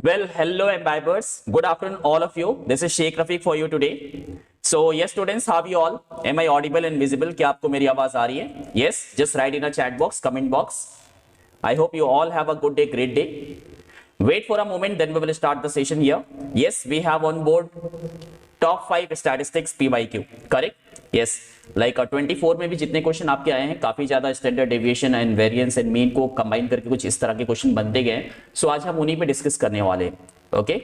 Well, hello imbibers. Good afternoon, all of you. This is Sheikh Rafiq for you today. So, yes, students, how are you all? Am I audible and visible? क्या आपको मेरी आवाज आ रही है? Yes, just write in a chat box, comment box. I hope you all have a good day, great day. Wait for a moment, then we will start the session here. Yes, we have on board top 5 statistics PYQ. Correct? Yes. Like 24 में भी जितने question आपके आए हैं काफी ज्यादा standard deviation and variance and mean को combine करके कुछ इस तरह के क्वेश्चन बनते गए हैं. सो आज हम उन्हीं पे डिस्कस करने वाले हैं. Okay,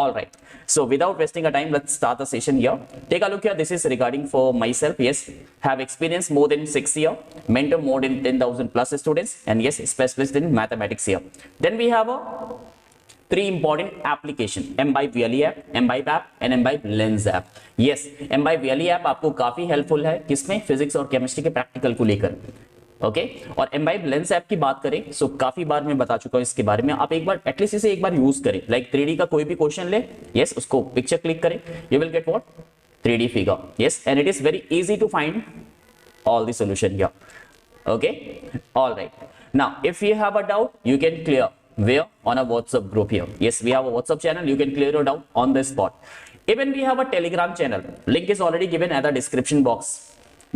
all right. So without wasting a time, let's start the session here. Take a look here. This is regarding for myself. Yes, have experience more than 6 years, mentor more than 10,000 plus students, and yes, specialist in mathematics here. Then we have a 3 important application: mBibe VLE app, mBibe app, and mBibe Lens app. Yes, mBibe VLE app आपको काफी helpful है किसमें, physics और chemistry के practical को लेकर. Okay और mBibe Lens app की बात करें सो काफी बार मैं बता चुका हूं इसके बारे में. आप एक बार एटलीस्ट इसे एक बार यूज करें. लाइक 3D का कोई भी क्वेश्चन ले, यस उसको पिक्चर क्लिक करें, you will get what 3D figure. Yes and it is very easy to find all the solution here. Okay, all right. Now if you have a doubt, you can clear where on a WhatsApp group here. Yes, we have a WhatsApp channel, you can clear your doubt on the spot. Even we have a Telegram channel, link is already given at the description box.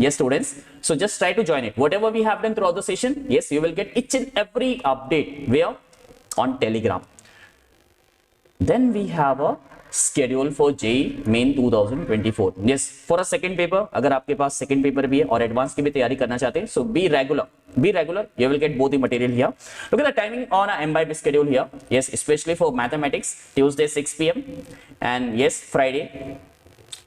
Yes students, so just try to join it. Whatever we have done throughout the session, yes, you will get each and every update where on Telegram. Then we have a schedule for JEE Main 2024. Yes, for a second paper, अगर आपके पास second paper भी है और advanced की भी तैयारी करना चाहते हैं, so be regular. You will get both the material here. Look at the timing on a mBibe schedule here. Yes, especially for mathematics, Tuesday 6 p.m. and yes, Friday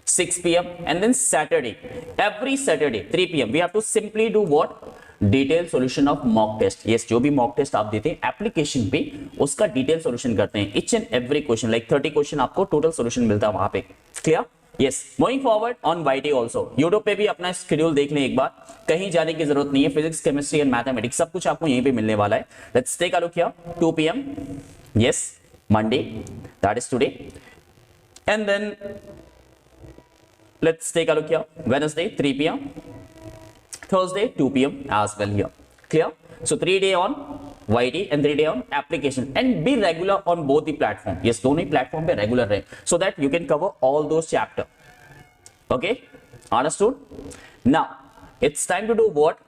6 p.m. and then Saturday. Every Saturday 3 p.m. we have to simply do what? Detail solution of mock test. Yes, जो भी mock test आप देते हैं application पे उसका detail solution करते हैं. Each and every question like 30 question आपको टोटल सॉल्यूशन मिलता है वहां पे. Clear? Yes, moving forward on YT also. YouTube पे भी अपना स्केड्यूल देख लें एक बार, कहीं जाने की जरूरत नहीं है. फिजिक्स, केमिस्ट्री एंड मैथमेटिक्स सब कुछ आपको यहीं पे मिलने वाला है. Let's take a look here. 2 p.m. Yes, Monday, that is today. And then let's take a look here. Wednesday 3 p.m. Thursday 2 p.m. as well here. Clear? So 3 day on YT and 3 day on application, and be regular on both the platform. Yes, दोनों ही platform पे regular रहे so that you can cover all those chapter. Okay, understood? Now it's time to do what?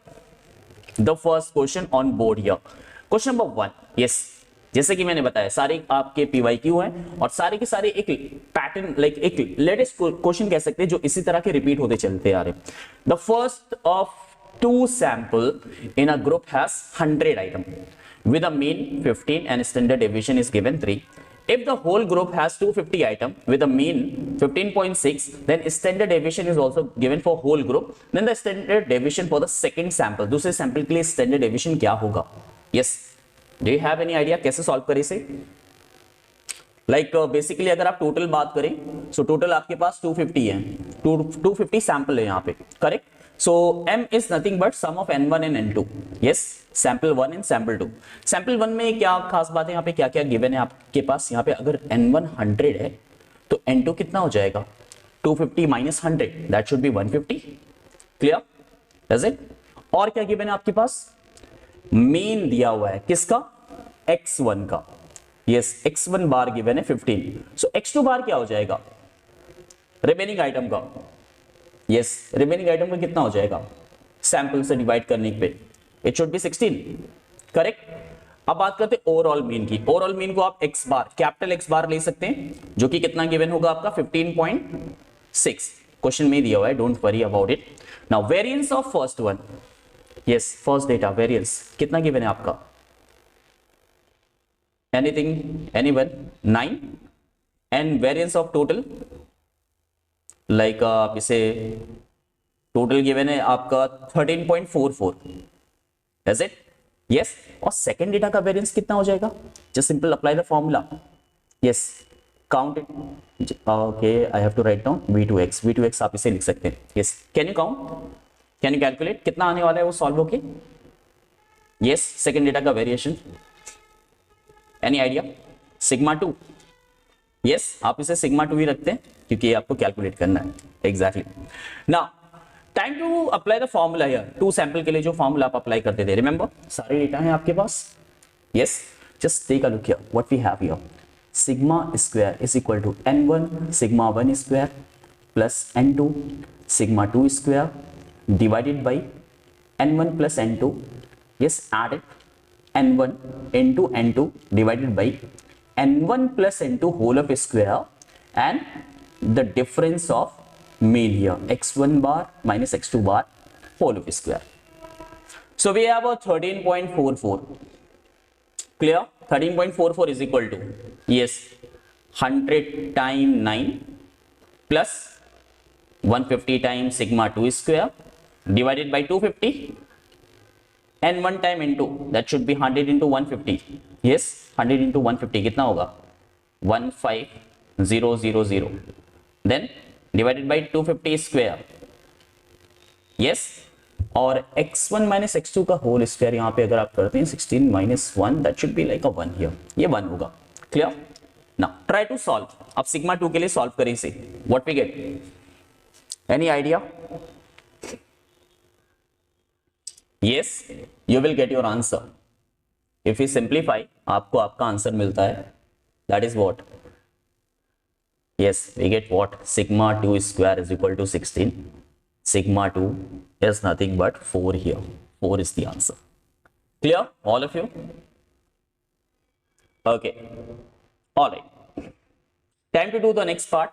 The first question on board here. Question number 1. Yes, जैसे कि मैंने बताया सारे आपके PYQ हैं और सारे के सारे एक पैटर्न लाइक एक लेटेस्ट क्वेश्चन कह सकते हैं जो इसी तरह के रिपीट होते चलते आ रहे. The first of 2 sample in a group has 100 item with a mean 15 and standard deviation is given 3. If the whole group has 250 item with a mean 15.6, then standard deviation is also given for whole group. Then the standard deviation for the second sample, दूसरे sample के लिए standard deviation क्या होगा? Yes, do you have any idea कैसे solve करें इसे? Like basically अगर आप टोटल बात करें सो टोटल आपके पास 250 है, 250 सैंपल है यहाँ पे. Correct? So m is nothing but sum of n1 and n2. yes, sample 1 and sample 2. sample 1 में क्या खास बात है, यहाँ पे क्या क्या गिवन है आपके पास. यहाँ पे अगर n1 100 है तो n2 कितना हो जाएगा? 250 minus 100, that should be 150. Clear? Does it? और क्या गिवन है आपके पास? मीन दिया हुआ है किसका? x1 का. यस, x1 बार गिवन है 15. सो x2 बार क्या हो जाएगा? रिमेनिंग आइटम का. यस, रिमेनिंग आइटम का कितना हो जाएगा सैंपल से डिवाइड करने पे? It should be 16. करेक्ट? अब बात करते हैं ओवरऑल मीन की. ओवरऑल मीन को आप x बार, कैपिटल X बार ले सकते हैं जो कि कितना गिवन होगा आपका? 15.6. क्वेश्चन में दिया हुआ है, don't worry about it. Now variance of first one. Yes, first data variance कितना गिवन है आपका? Anything, anyone? 9. And variance of total like आप इसे टोटल गिवन है आपका 13.44. Is it? यस. और सेकेंड डेटा का वेरिएंस कितना हो जाएगा? Just simple apply the formula. Yes, count it. Okay, I have to write down V2x. V2x आप इसे लिख सकते हैं. Yes, can you count, can you calculate कितना आने वाला है वो सॉल्व होके? यस, सेकेंड डेटा का variation. Any idea? Sigma 2. Yes, आप इसे सिग्मा 2 ही रखते हैं क्योंकि आपको कैलकुलेट करना है. Exactly. Now time to apply the formula here. 2 sample के लिए जो फॉर्मूला आप अप्लाई करते थे, रिमेंबर सारे डेटा हैं आपके पास. Yes, just take a look here what we have here. Sigma square is equal to n1 sigma 1 square plus n2 sigma 2 square divided by n1 plus n2, yes, add it, n1 into n2 divided by n1 plus n2 whole of square and the difference of mean here, x1 bar minus x2 bar whole of square. So we have a 13.44. Clear? 13.44 is equal to, yes, 100 times 9 plus 150 times sigma 2 square divided by 250 and 1 time into, that should be 100 into 150. Yes, 100 into 150 कितना होगा 15000, then divided by 250 square. Yes, और x1 minus x2 का whole square यहाँ पे अगर आप करते हैं 16 minus 1, that should be like a 1 here. ये 1 होगा. Clear? Now try to solve. अब sigma 2 के लिए solve करें इसे. What we get? Any idea? Yes, you will get your answer. If you simplify, आपको आपका आंसर मिलता है. That is what? Yes, we get what? Sigma 2 square is equal to 16. Sigma 2 is nothing but 4 here. 4 is the answer. Clear? All of you? Okay. All right. Time to do the next part.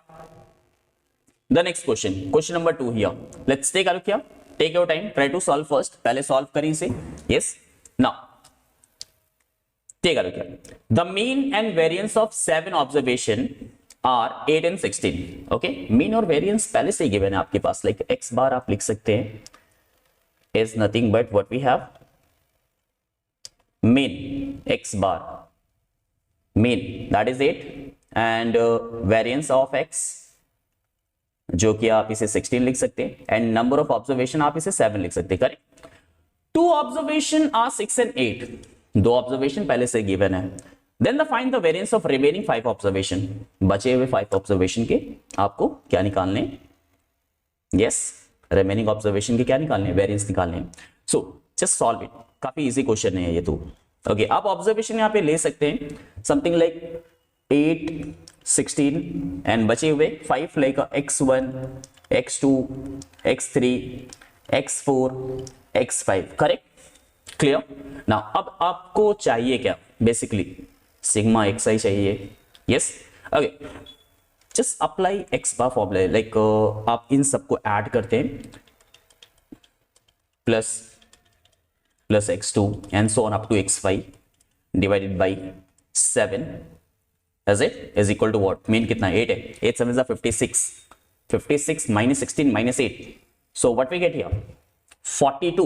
The next question. Question number 2 here. Let's take a look here. Take your time. Try to solve first. पहले solve करें इसे. Yes. Now, take a look here. The mean and variance of 7 observation are 8 and 16. Okay. Mean और variance पहले से ही given है आपके पास. Like x bar आप लिख सकते हैं. Is nothing but what we have. Mean x bar. Mean that is 8 and variance of x जो कि आप इसे 16 लिख सकते हैं एंड नंबर ऑफ ऑब्जर्वेशन आप इसे 7 लिख सकते हैं. Correct. 2 observation are 6 and 8. 2 observation पहले से गिवन है. Then the find the variance of remaining 5 observation. बचे हुए 5 ऑब्जर्वेशन के आपको क्या निकालने हैं? यस, रिमेनिंग ऑब्जर्वेशन के क्या निकालने हैं? वेरिएंस निकालने हैं. So just solve it. काफी इजी क्वेश्चन है ये तो. ओके, आप ऑब्जर्वेशन यहां पे ले सकते हैं समथिंग लाइक 8 16 एंड बचे हुए 5 like x1 x2 x3 x4 x5. Correct. Clear. Now अब आपको चाहिए क्या? बेसिकली सिग्मा xi चाहिए. Yes. Okay, just apply x bar formula. Like आप इन सबको ऐड करते हैं plus plus x2 and so on up to x5 divided by 7 as it is equal to what? Mean कितना? 8 है. 8 7 is 56. 56 minus 16 minus 8. So what we get here? 42.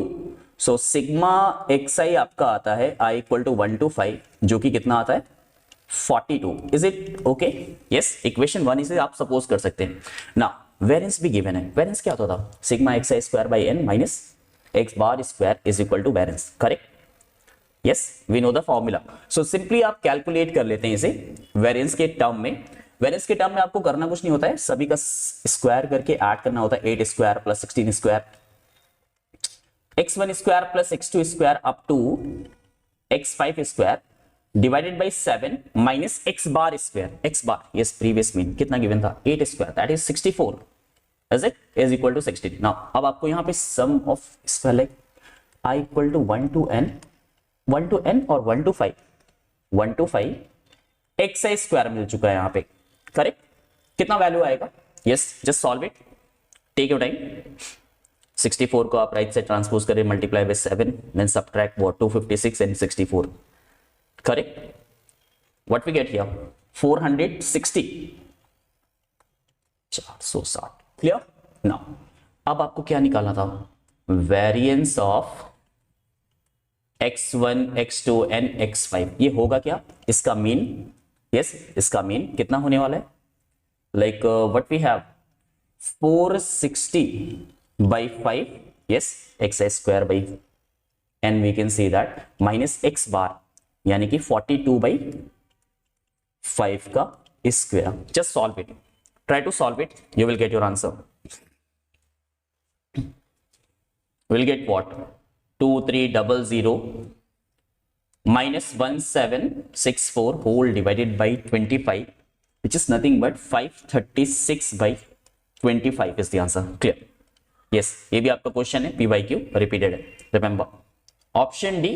So sigma xi आपका आता है I equal to 1 to 5 जो कि कितना आता है? 42. Is it okay? Yes. Equation 1 इसे आप सपोज कर सकते हैं. Now variance भी given है. Variance क्या होता था? Sigma xi square by n minus x bar square is equal to variance. Correct? Yes, we know the formula. So simply आप कैलकुलेट कर लेते हैं इसे वेरिएंस के टर्म में. वेरिएंस के टर्म में आपको करना कुछ नहीं होता है, सभी का स्क्वायर करके ऐड करना होता है. 8 square plus 16 square x1 square plus x2 square up to x5 square divided by 7 minus x bar square. x bar, yes, previous mean कितना गिवन था? 8 square, that is 64. Is it? Is equal to 16. Now अब आपको यहां पे sum of square like i equal to 1 to n, 1 to n और 1 to 5, 1 to 5 xi square मिल चुका है यहां पे. करेक्ट. कितना वैल्यू आएगा? Yes, just solve it. Take your time. 64 को आप राइट से ट्रांसपोज करें, multiply by 7, then subtract what? 256 and 64. Correct. What we get here? 460. 460. Clear. Now अब आपको क्या निकालना था? Variance of x1 x2 and x5. ये होगा क्या? इसका मीन. यस, इसका मीन कितना होने वाला है? Like what we have 460 by 5. Yes, xi square by n we can see that minus x bar यानी कि 42 बाई 5 का square. Just solve it. Try to solve it. You will get your answer. Will get what? 2300 -1764 whole divided by 25, which is nothing but 536 by 25 is the answer. Clear? Yes, ये भी आपका question है, PYQ repeated है. Remember, option D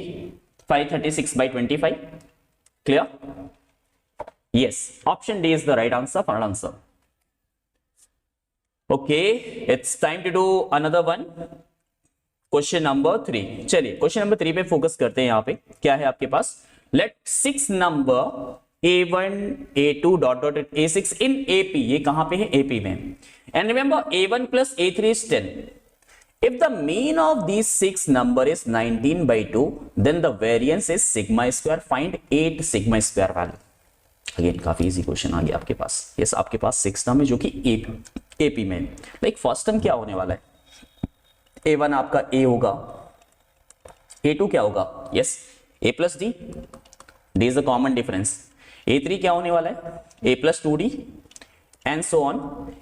536 by 25. Clear? Yes, option D is the right answer. Final answer. Okay, it's time to do another one. Question number 3. चलिए question number 3 पे focus करते हैं. यहाँ पे क्या है आपके पास? Let 6 number A1 A2 dot dot A6 in AP. ये कहां पे है? AP में. And remember A1 plus A3 is 10. If the mean of these 6 number is 19 by 2, then the variance is sigma square. Find 8 sigma square value. Again काफी easy question आ गया आपके पास. Yes, आपके पास 6 टर्म है जो कि AP में. लाइक फर्स्ट टर्म क्या होने वाला है? A1 आपका A होगा, A2 क्या होगा? Yes, A plus D. D is the common difference. A3 क्या होने वाला है? A plus 2D and so on.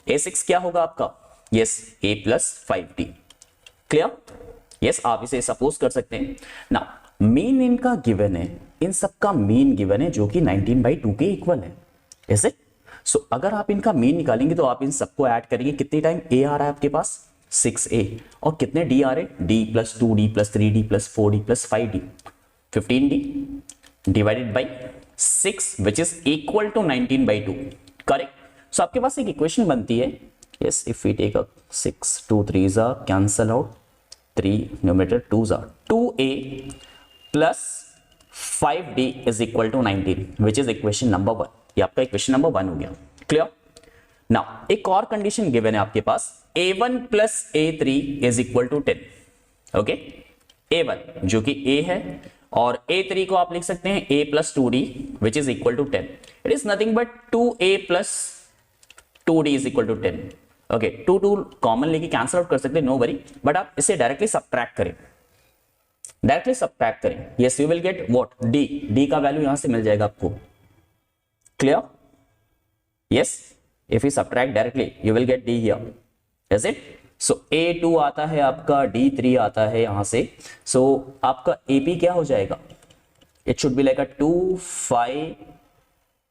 A6 क्या होगा आपका? Yes, A plus 5D. Clear? Yes, आप इसे सपोज कर सकते हैं ना. मीन इनका गिवन है, इन सबका मीन गिवन है जो कि 19/2 के इक्वल है. Is it? सो अगर आप इनका मीन निकालेंगे तो आप इन सबको ऐड करेंगे. कितने टाइम A आ रहा है आपके पास? 6A. और कितने D आ रहे? D plus 2D plus 3D plus 4D plus 5D, 15D divided by 6 which is equal to 19/2. Correct? So आपके पास एक इक्वेशन बनती है. Yes, if we take a 6 2 3s are cancel out, 3 numerator 2s are 2A plus 5D is equal to 19 which is equation number 1. ये आपका equation number 1 हो गया. Clear? Now एक और कंडीशन गिवन है आपके पास. A1 plus A3 is equal to 10. Okay, A1 जो कि A है और A3 को आप लिख सकते हैं A plus 2D which is equal to 10. It is nothing but 2A plus 2D is equal to 10. Okay, 2 common लेके कैंसिल आउट कर सकते हैं, नो वरी. बट आप इसे डायरेक्टली सब्ट्रैक्ट करें, yes, you will get what? D का value यहां से मिल जाएगा आपको. Clear? Yes, if you subtract directly you will get D here. Is it? So A2 आता है आपका, D3 आता है यहां से. So आपका AP क्या हो जाएगा? It should be like a 2 5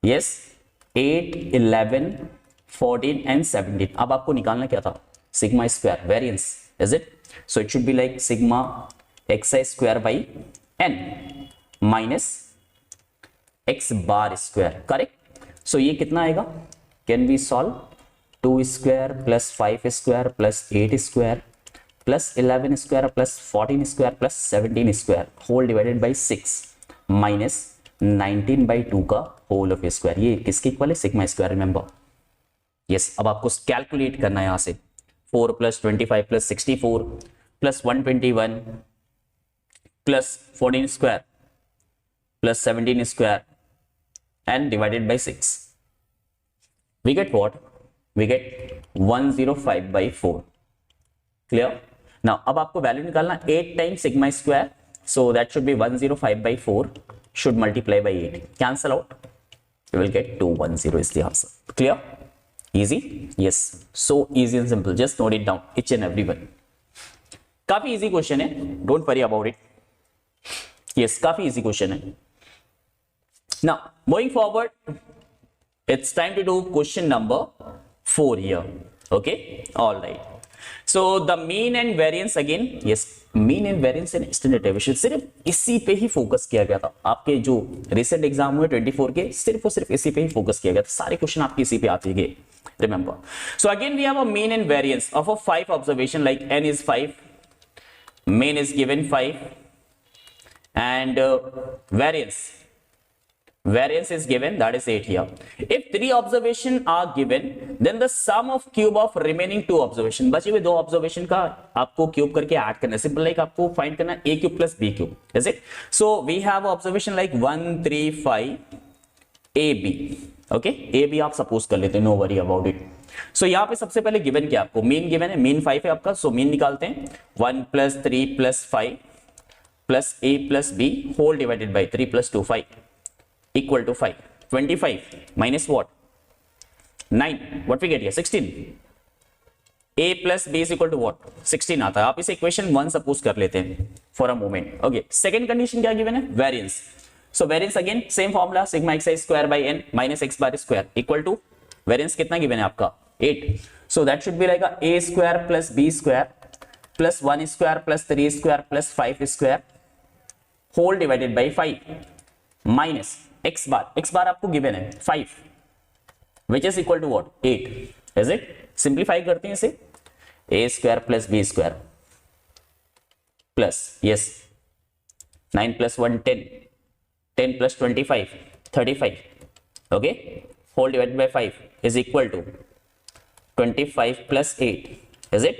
yes 8 11 14 and 17. अब आपको निकालना क्या था? Sigma square variance. Is it? So it should be like sigma xi square by n minus x bar square. Correct? So ये कितना आएगा? Can we solve? 2 square plus 5 square plus 8 square plus 11 square plus 14 square plus 17 square whole divided by 6 minus 19/2 का whole of square. ये किसके equal है? Sigma square. Remember. Yes, अब आपको calculate करना है यहां से. 4 plus 25 plus 64 plus 121 plus 14 square plus 17 square and divided by 6. We get what? We get 105/4. Clear? Now अब आपको वैल्यू निकालना 8 times sigma square. So that should be 105/4 should multiply by 8. Cancel out. You will get 210 is the answer. Clear? Easy? Yes. So easy and simple. Just note it down, each and every one. काफी easy question है. Don't worry about it. Yes, काफी easy question है. Now moving forward, it's time to do question number 4 here. Okay, all right. So the mean and variance again. Yes, mean and variance and standard deviation सिर्फ इसी पे ही focus किया गया था. आपके जो रिसेंट एग्जाम हुए 24 के, सिर्फ और सिर्फ इसी पे ही फोकस किया गया था. सारे क्वेश्चन आपके इसी पे आते गए. Remember. So again we have a mean and variance of a 5 observation, like n is 5, mean is given 5, and variance is given, that is 8 here. If 3 observation are given, then the sum of cube of remaining 2 observation, बचे हुए 2 observation का आपको cube करके add करना है. Simple like आपको find करना है a cube plus b cube. Is it? So we have observation like 1 3 5 ab. Okay, ab आप सपोज कर लेते हैं, नो वरी अबाउट इट. सो यहाँ पे सबसे पहले गिवन क्या आपको? मीन गिवन है, मीन 5 है आपका. सो मीन निकालते हैं. 1 plus 3 plus 5 plus a plus b whole divided by 3 plus 2 5 equal to 5. 25 minus what? 9. What we get here? 16. a plus b is equal to what? 16 आता है. आप इसे इक्वेशन 1 सपोज कर लेते हैं for a moment. Okay, second condition क्या given है? Variance. So variance again same formula sigma x i square by n minus x bar square equal to variance कितना गिवन है आपका 8. So that should be like a square plus b square plus 1 square plus 3 square plus 5 square whole divided by 5 minus x bar आपको given है 5 which is equal to what 8. Is it? Simplify करते हैं इसे a square plus b square plus yes 9 plus 1 10 10 plus 25 35 okay whole divided by 5 is equal to 25 plus 8 is it?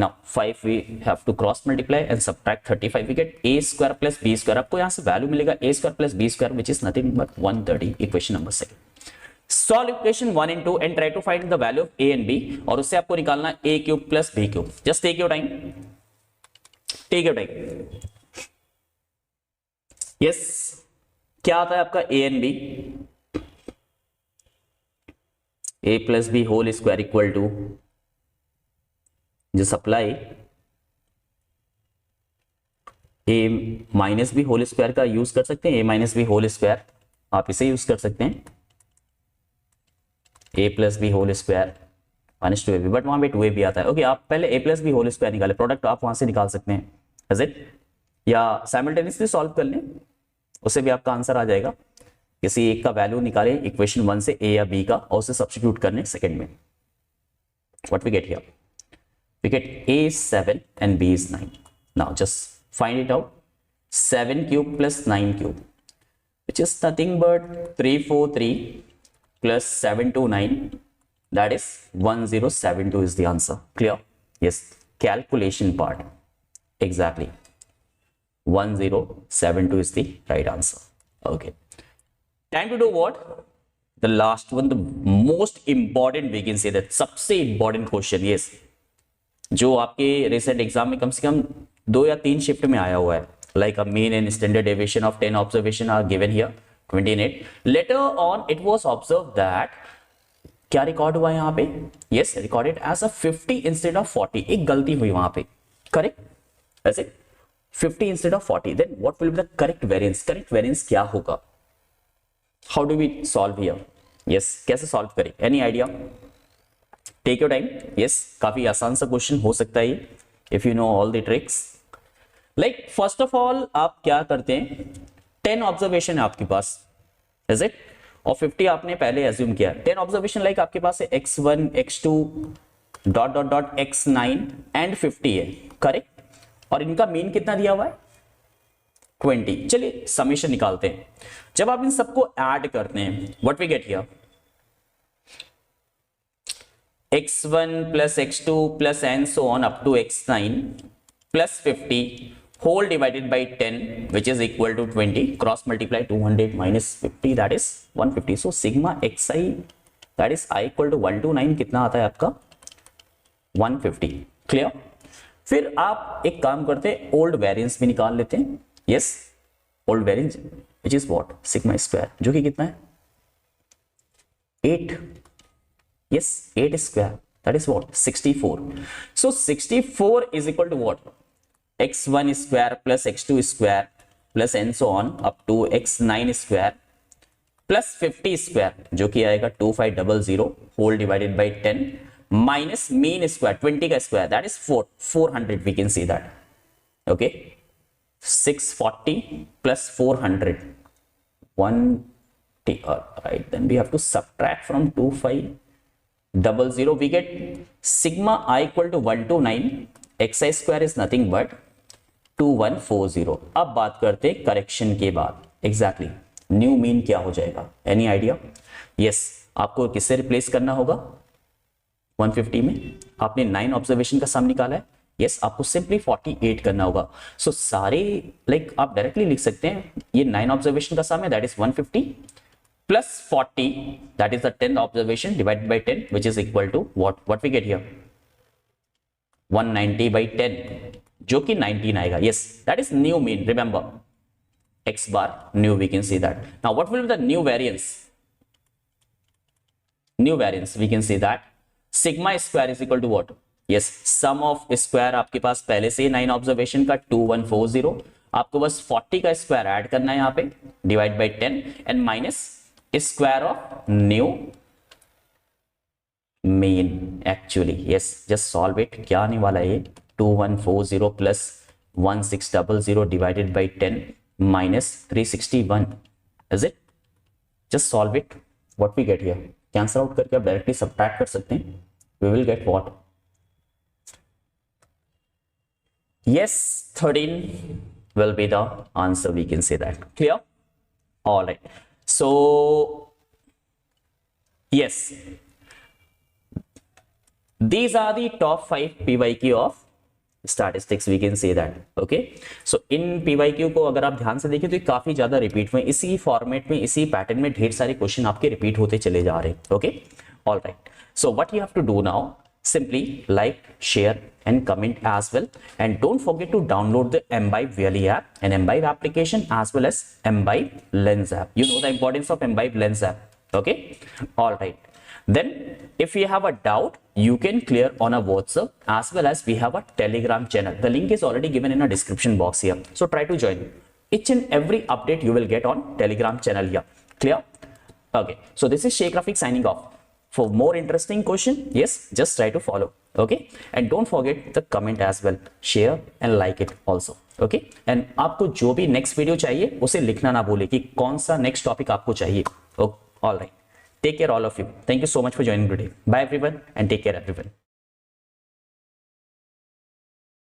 Now 5 we have to cross multiply and subtract 35 we get a square plus b square. आपको यहाँ से value मिलेगा a square plus b square which is nothing but 130. Equation number 2. Solve equation 1 and 2 and try to find the value of a and b और उससे आपको निकालना a cube plus b cube. Just take your time. Take your time. Yes. क्या आता है आपका a and b? a plus B whole square equal to जो supply a minus B whole square का यूज कर सकते हैं. a minus B whole square आप इसे यूज कर सकते हैं a plus B whole square minus 2ab but वहां पे 2ab आता है. ओके आप पहले a plus B whole square निकाले प्रोडक्ट आप वहां से निकाल सकते हैं. Is it? या साइमल्टेनियसली सॉल्व कर लें उससे भी आपका आंसर आ जाएगा. किसी एक का वैल्यू निकाले इक्वेशन 1 से a या b का और उसे सब्स्टिट्यूट करने सेकंड में. What we get here? We get a is 7 and b is 9. Now just find it out. 7 cube plus 9 cube which is nothing but 343 plus 729 that is 1072 is the answer. Clear? Yes, calculation part exactly 1072 is the right answer. Okay, time to do what? The last one, the most important, we can say that सबसे important question. Yes, जो आपके recent exam में कम से कम 2 या 3 shift में आया हुआ है. Like a mean and standard deviation of 10 observation are given here 28. Later on it was observed that क्या रिकॉर्ड हुआ यहाँ पे? Yes, recorded as a 50 instead of 40. एक गलती हुई वहां पे. Correct? ऐसे 50 instead of 40. Then what will be the correct variance? Correct variance क्या होगा? How do we solve here? Yes, कैसे solve करें? Any idea? Take your time. Yes, काफी आसान सा क्वेश्चन हो सकता है if you know all the tricks. Like first of all आप क्या करते हैं? 10 ऑब्जर्वेशन है आपके पास. Is it? और 50 आपने पहले एज्यूम किया. 10 ऑब्जर्वेशन लाइक आपके पास है x1, x2 dot dot dot x9 and 50 है. करेक्ट? और इनका मीन कितना दिया हुआ है? 20. चलिए समेशन निकालते हैं. जब आप इन सबको ऐड करते हैं what we get here? x1 plus x2 plus and so on up to x9 plus 50 whole divided by 10 which is equal to 20. Cross multiply 200 minus 50 that is 150. So sigma xi that is I equal to 129 कितना आता है आपका? 150. Clear? फिर आप एक काम करते हैं ओल्ड वेरिएंस भी निकाल लेते हैं. Yes, old variance which is what? Sigma square जो कि कितना है? 8. Yes, 8 square that is what? 64. So 64 is equal to what? x1 square plus x2 square plus and so on up to x9 square plus 50 square जो कि आएगा 2500 whole divided by 10 minus mean square 20 का square that is 400. We can see that. Okay, 640 plus 400 1 right. Then we have to subtract from 2500. We get sigma I equal to 129. xi square is nothing but 2140. अब बात करते हैं correction के बाद. Exactly new mean क्या हो जाएगा? Any idea? Yes, आपको किससे रिप्लेस करना होगा? 150 में आपने 9 ऑब्जर्वेशन का सम निकाला है. यस, आपको सिंपली 48 करना होगा. सो सारे लाइक आप डायरेक्टली लिख सकते हैं ये 9 ऑब्जर्वेशन का सम है that is 150 plus 40 that is the 10th observation divided by 10 which is equal to what we get here? 190 by 10 जो कि 19 आएगा. Yes, that is new mean. Remember x bar new, we can see that. Now what will be the new variance? New variance we can see that sigma square is equal to what? Yes, sum of square आपके पास पहले से 9 observation का 2140 आपको बस 40 का square add करना है यहाँ पे, divide by 10 and minus square of new mean actually. Yes, just solve it. क्या आने वाला है ये, 2140 plus 1600 divided by 10 minus 361, is it? Just solve it, what we get here, cancel out करके आप डायरेक्टली सब्ट्रैक्ट कर सकते हैं, we will get what, yes, 13 will be the answer, we can say that. Clear? All right, so yes, these are the top 5 PYQ of statistics, we can say that. Okay, so in PYQ को अगर आप ध्यान से देखें तो ये काफी ज्यादा रिपीट में, इसी फॉर्मेट में, इसी पैटर्न में ढेर सारे क्वेश्चन आपके रिपीट होते चले जा रहे हैं. Okay, all right, so what you have to do now, simply like, share and comment as well, and don't forget to download the Mbibe Really app and Mbibe application as well as Mbibe Lens app. You know the importance of Mbibe Lens app. Okay, all right, then if you have a doubt you can clear on a WhatsApp, as well as we have a Telegram channel. The link is already given in a description box here, so try to join. Each and every update you will get on Telegram channel here. Clear? Okay, so this is Sheikh Rafiq signing off. For more interesting question, yes, just try to follow. Okay, and don't forget the comment as well, share and like it also. Okay, and आपको जो भी next video चाहिए उसे लिखना ना भूले कि कौन सा next topic आपको चाहिए. Okay, all right, take care all of you. Thank you so much for joining today. Bye everyone and take care everyone.